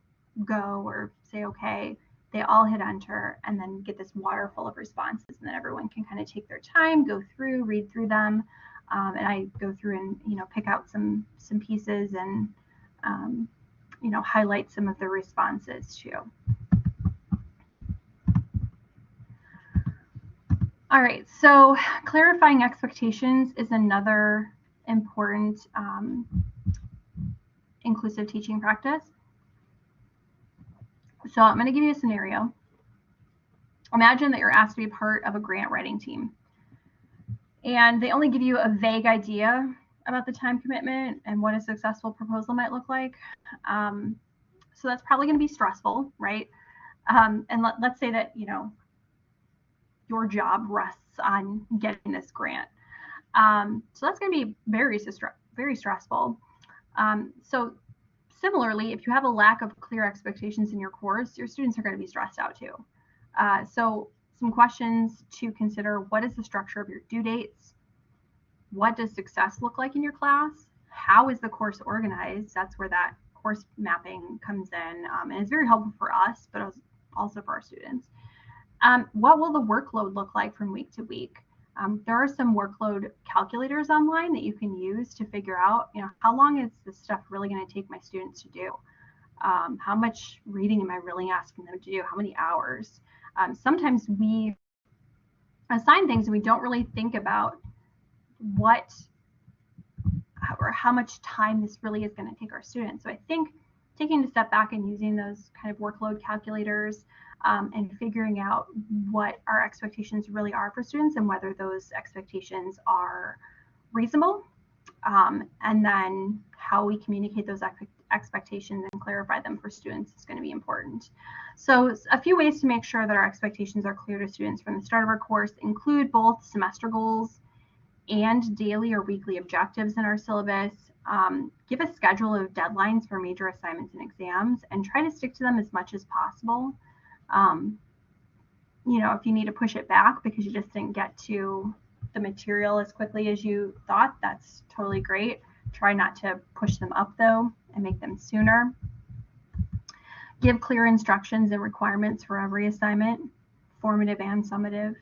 [SPEAKER 1] go or say okay, they all hit enter and then get this waterfall of responses. And then everyone can kind of take their time, go through, read through them. And I go through and, pick out some pieces and, highlight some of the responses too. All right, so clarifying expectations is another important inclusive teaching practice. So I'm going to give you a scenario. Imagine that you're asked to be part of a grant writing team, and they only give you a vague idea about the time commitment and what a successful proposal might look like. So that's probably going to be stressful, right? And let's say that, your job rests on getting this grant. So that's going to be very stressful. So similarly, if you have a lack of clear expectations in your course, your students are going to be stressed out too. So some questions to consider: what is the structure of your due dates? What does success look like in your class? How is the course organized? That's where that course mapping comes in, and it's very helpful for us, but also for our students. What will the workload look like from week to week? There are some workload calculators online that you can use to figure out, how long is this stuff really going to take my students to do? How much reading am I really asking them to do? How many hours? Sometimes we assign things and we don't really think about what or how much time this really is going to take our students. So I think taking a step back and using those kind of workload calculators and figuring out what our expectations really are for students and whether those expectations are reasonable, and then how we communicate those expectations and clarify them for students is going to be important. So a few ways to make sure that our expectations are clear to students from the start of our course include both semester goals and daily or weekly objectives in our syllabus. Give a schedule of deadlines for major assignments and exams and try to stick to them as much as possible. If you need to push it back because you just didn't get to the material as quickly as you thought, that's totally great. Try not to push them up though and make them sooner. Give clear instructions and requirements for every assignment, formative and summative.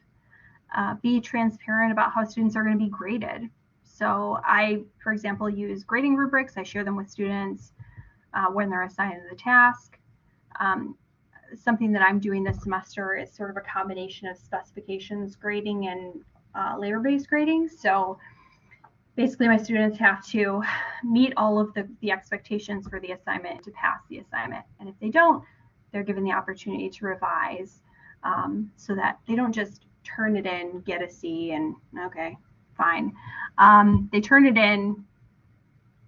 [SPEAKER 1] Be transparent about how students are going to be graded. So I, for example, use grading rubrics. I share them with students when they're assigned the task. Something that I'm doing this semester is sort of a combination of specifications grading and labor-based grading. So basically my students have to meet all of the expectations for the assignment to pass the assignment. And if they don't, they're given the opportunity to revise so that they don't just turn it in, get a C, and okay, fine. They turn it in,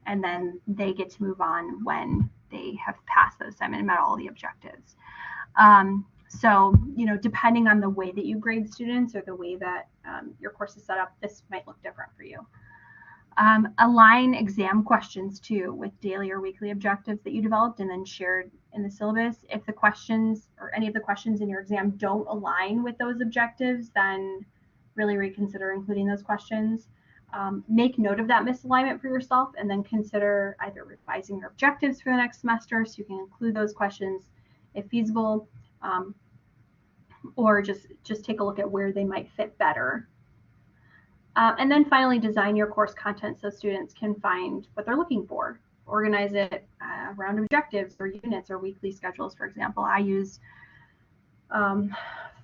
[SPEAKER 1] and then they get to move on when they have passed the assignment and met all the objectives. So, depending on the way that you grade students or the way that your course is set up, this might look different for you. Align exam questions too with daily or weekly objectives that you developed and then shared in the syllabus. If the questions or any of the questions in your exam don't align with those objectives, then really reconsider including those questions. Make note of that misalignment for yourself and then consider either revising your objectives for the next semester so you can include those questions if feasible, or just take a look at where they might fit better. And then finally, design your course content so students can find what they're looking for. Organize it around objectives or units or weekly schedules, for example. I use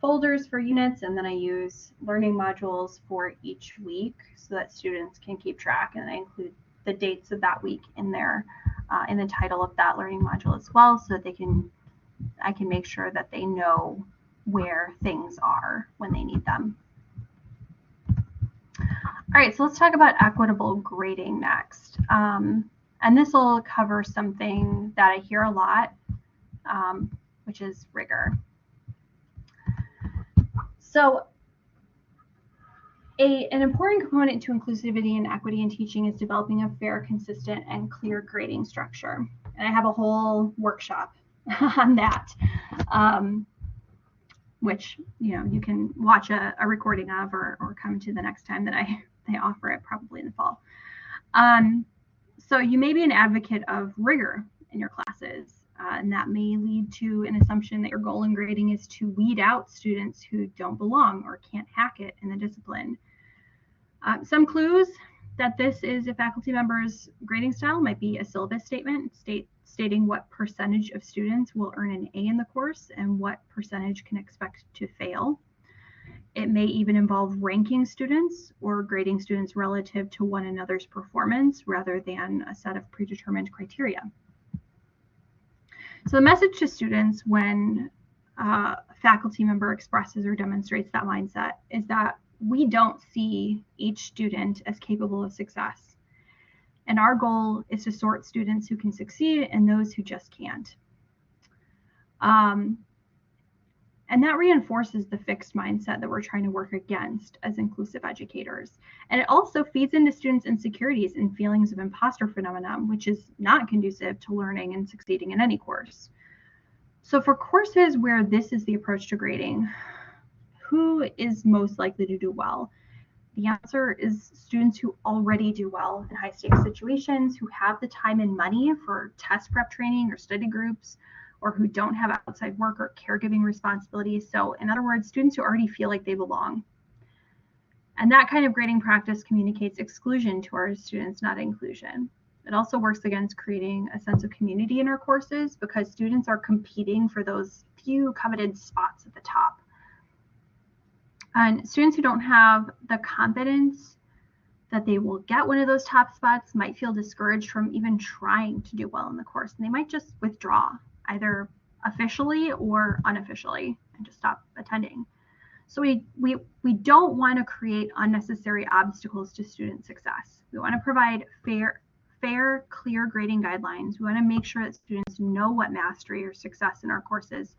[SPEAKER 1] folders for units, and then I use learning modules for each week so that students can keep track, and I include the dates of that week in there in the title of that learning module as well, so that I can make sure that they know where things are when they need them. All right, so let's talk about equitable grading next. And this will cover something that I hear a lot, which is rigor. So an important component to inclusivity and equity in teaching is developing a fair, consistent, and clear grading structure. And I have a whole workshop on that, which you can watch a recording of or come to the next time that I offer it, probably in the fall. So you may be an advocate of rigor in your classes, and that may lead to an assumption that your goal in grading is to weed out students who don't belong or can't hack it in the discipline. Some clues that this is a faculty member's grading style might be a syllabus statement stating what percentage of students will earn an A in the course and what percentage can expect to fail. It may even involve ranking students or grading students relative to one another's performance rather than a set of predetermined criteria. So the message to students when a faculty member expresses or demonstrates that mindset is that we don't see each student as capable of success. And our goal is to sort students who can succeed and those who just can't. And that reinforces the fixed mindset that we're trying to work against as inclusive educators. And it also feeds into students' insecurities and feelings of imposter phenomenon, which is not conducive to learning and succeeding in any course. So for courses where this is the approach to grading, who is most likely to do well? The answer is students who already do well in high-stakes situations, who have the time and money for test prep training or study groups, or who don't have outside work or caregiving responsibilities. So in other words, students who already feel like they belong. And that kind of grading practice communicates exclusion to our students, not inclusion. It also works against creating a sense of community in our courses because students are competing for those few coveted spots at the top. And students who don't have the confidence that they will get one of those top spots might feel discouraged from even trying to do well in the course, and they might just withdraw, either officially or unofficially, and just stop attending. So we don't want to create unnecessary obstacles to student success. We want to provide fair, clear grading guidelines. We want to make sure that students know what mastery or success in our courses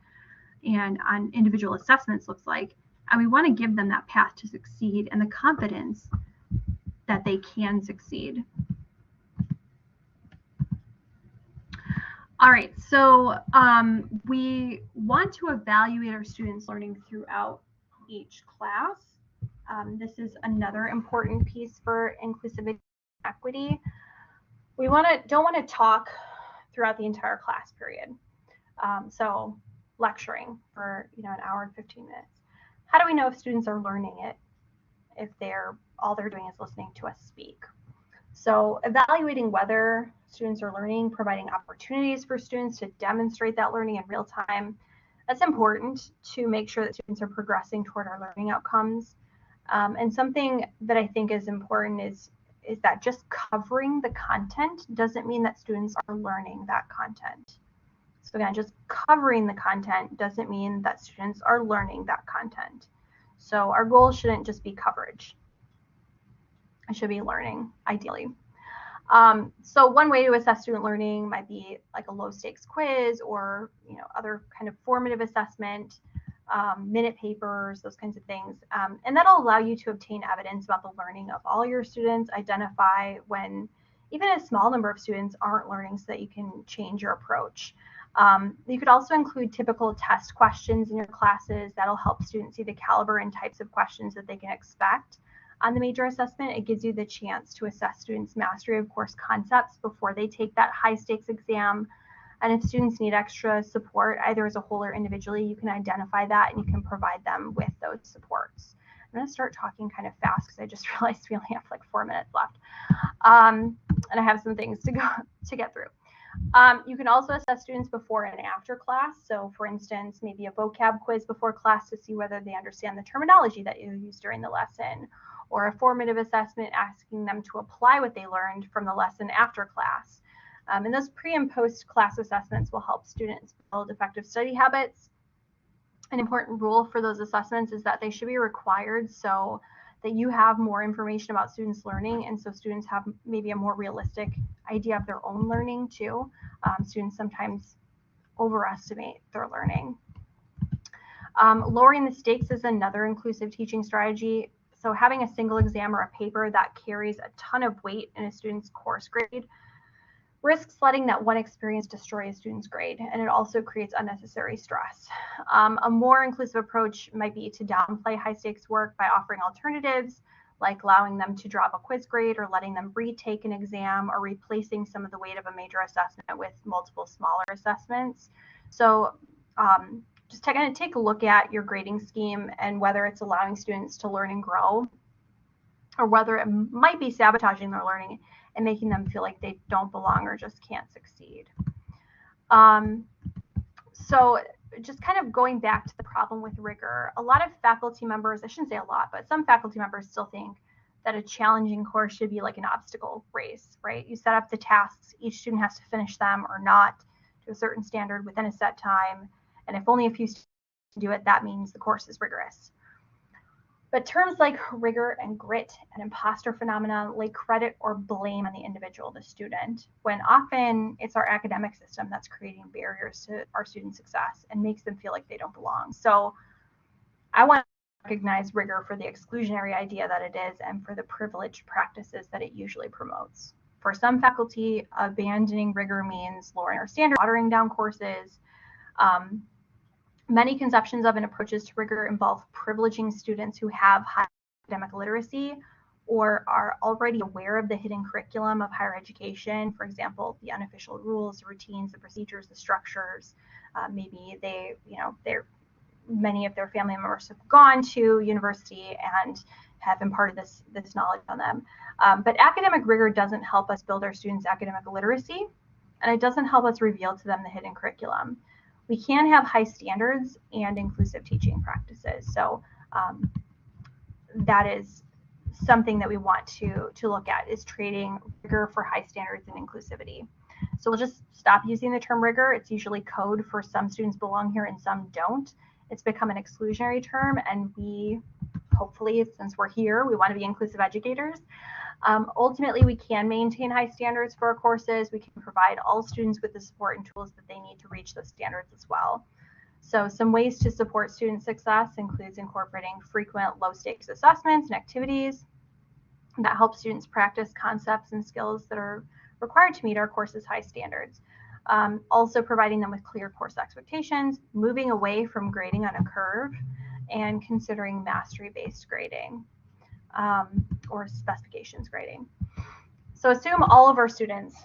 [SPEAKER 1] and on individual assessments looks like. And we want to give them that path to succeed and the confidence that they can succeed. All right, so we want to evaluate our students' learning throughout each class. This is another important piece for inclusivity and equity. We don't want to talk throughout the entire class period. So lecturing for an hour and 15 minutes. How do we know if students are learning it if all they're doing is listening to us speak? So evaluating whether students are learning, providing opportunities for students to demonstrate that learning in real time, that's important to make sure that students are progressing toward our learning outcomes. And something that I think is important is that just covering the content doesn't mean that students are learning that content. So again, just covering the content doesn't mean that students are learning that content. So our goal shouldn't just be coverage. It should be learning, ideally. So one way to assess student learning might be like a low stakes quiz or other kind of formative assessment, minute papers, those kinds of things. And that'll allow you to obtain evidence about the learning of all your students, identify when even a small number of students aren't learning so that you can change your approach. You could also include typical test questions in your classes. That'll help students see the caliber and types of questions that they can expect. On the major assessment, it gives you the chance to assess students' mastery of course concepts before they take that high stakes exam. And if students need extra support, either as a whole or individually, you can identify that and you can provide them with those supports. I'm going to start talking kind of fast because I just realized we only have like 4 minutes left. And I have some things to get through. You can also assess students before and after class. So for instance, maybe a vocab quiz before class to see whether they understand the terminology that you use during the lesson, or a formative assessment asking them to apply what they learned from the lesson after class. And those pre and post class assessments will help students build effective study habits. An important rule for those assessments is that they should be required so that you have more information about students' learning, and so students have maybe a more realistic idea of their own learning too. Students sometimes overestimate their learning. Lowering the stakes is another inclusive teaching strategy. So having a single exam or a paper that carries a ton of weight in a student's course grade risks letting that one experience destroy a student's grade, and it also creates unnecessary stress. A more inclusive approach might be to downplay high stakes work by offering alternatives, like allowing them to drop a quiz grade or letting them retake an exam, or replacing some of the weight of a major assessment with multiple smaller assessments. So just kind of take a look at your grading scheme and whether it's allowing students to learn and grow, or whether it might be sabotaging their learning and making them feel like they don't belong or just can't succeed. So just kind of going back to the problem with rigor, a lot of faculty members, I shouldn't say a lot, but some faculty members still think that a challenging course should be like an obstacle race, right? You set up the tasks, each student has to finish them or not to a certain standard within a set time. And if only a few students do it, that means the course is rigorous. But terms like rigor and grit and imposter phenomena lay credit or blame on the individual, the student, when often it's our academic system that's creating barriers to our student success and makes them feel like they don't belong. So I want to recognize rigor for the exclusionary idea that it is and for the privileged practices that it usually promotes. For some faculty, abandoning rigor means lowering our standards, watering down courses. Many conceptions of and approaches to rigor involve privileging students who have high academic literacy or are already aware of the hidden curriculum of higher education. For example, the unofficial rules, the routines, the procedures, the structures. Maybe many of their family members have gone to university and have imparted this knowledge on them. But academic rigor doesn't help us build our students' academic literacy, and it doesn't help us reveal to them the hidden curriculum. We can have high standards and inclusive teaching practices. So that is something that we want to look at, is trading rigor for high standards and inclusivity. So we'll just stop using the term rigor. It's usually code for some students belong here and some don't. It's become an exclusionary term, and we, hopefully, since we're here, we want to be inclusive educators. Ultimately, we can maintain high standards for our courses. We can provide all students with the support and tools that they need to reach those standards as well. So some ways to support student success includes incorporating frequent low-stakes assessments and activities that help students practice concepts and skills that are required to meet our course's high standards. Also providing them with clear course expectations, moving away from grading on a curve, and considering mastery-based grading. Or specifications grading. So assume all of our students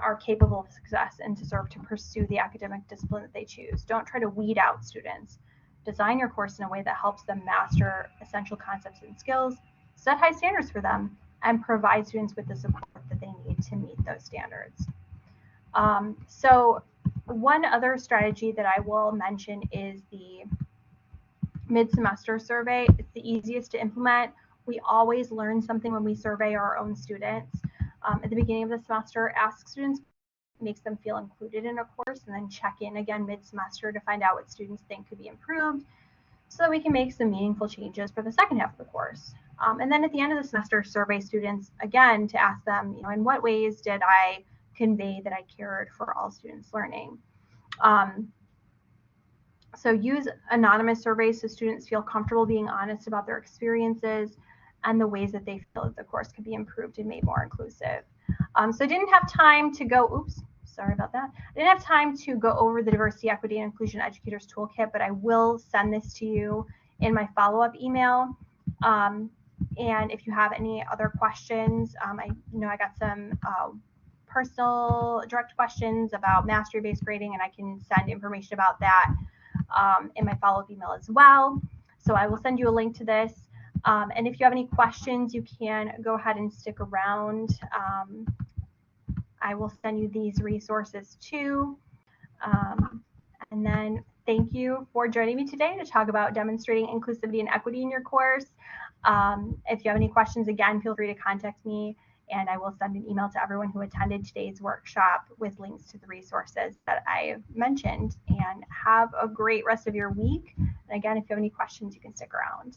[SPEAKER 1] are capable of success and deserve to pursue the academic discipline that they choose. Don't try to weed out students. Design your course in a way that helps them master essential concepts and skills, set high standards for them, and provide students with the support that they need to meet those standards. So one other strategy that I will mention is the mid-semester survey. It's the easiest to implement. We always learn something when we survey our own students. At the beginning of the semester, ask students what makes them feel included in a course, and then check in again mid-semester to find out what students think could be improved so that we can make some meaningful changes for the second half of the course. And then at the end of the semester, survey students again to ask them, in what ways did I convey that I cared for all students' learning? So use anonymous surveys so students feel comfortable being honest about their experiences and the ways that they feel that the course could be improved and made more inclusive. So I didn't have time to go, sorry about that. I didn't have time to go over the Diversity, Equity, and Inclusion Educators Toolkit, but I will send this to you in my follow-up email. And if you have any other questions, I got some personal direct questions about mastery-based grading, and I can send information about that in my follow-up email as well. So I will send you a link to this. And if you have any questions, you can go ahead and stick around I will send you these resources too. And then thank you for joining me today to talk about demonstrating inclusivity and equity in your course. If you have any questions, again, feel free to contact me, and I will send an email to everyone who attended today's workshop with links to the resources that I mentioned. And have a great rest of your week. And again, if you have any questions, you can stick around.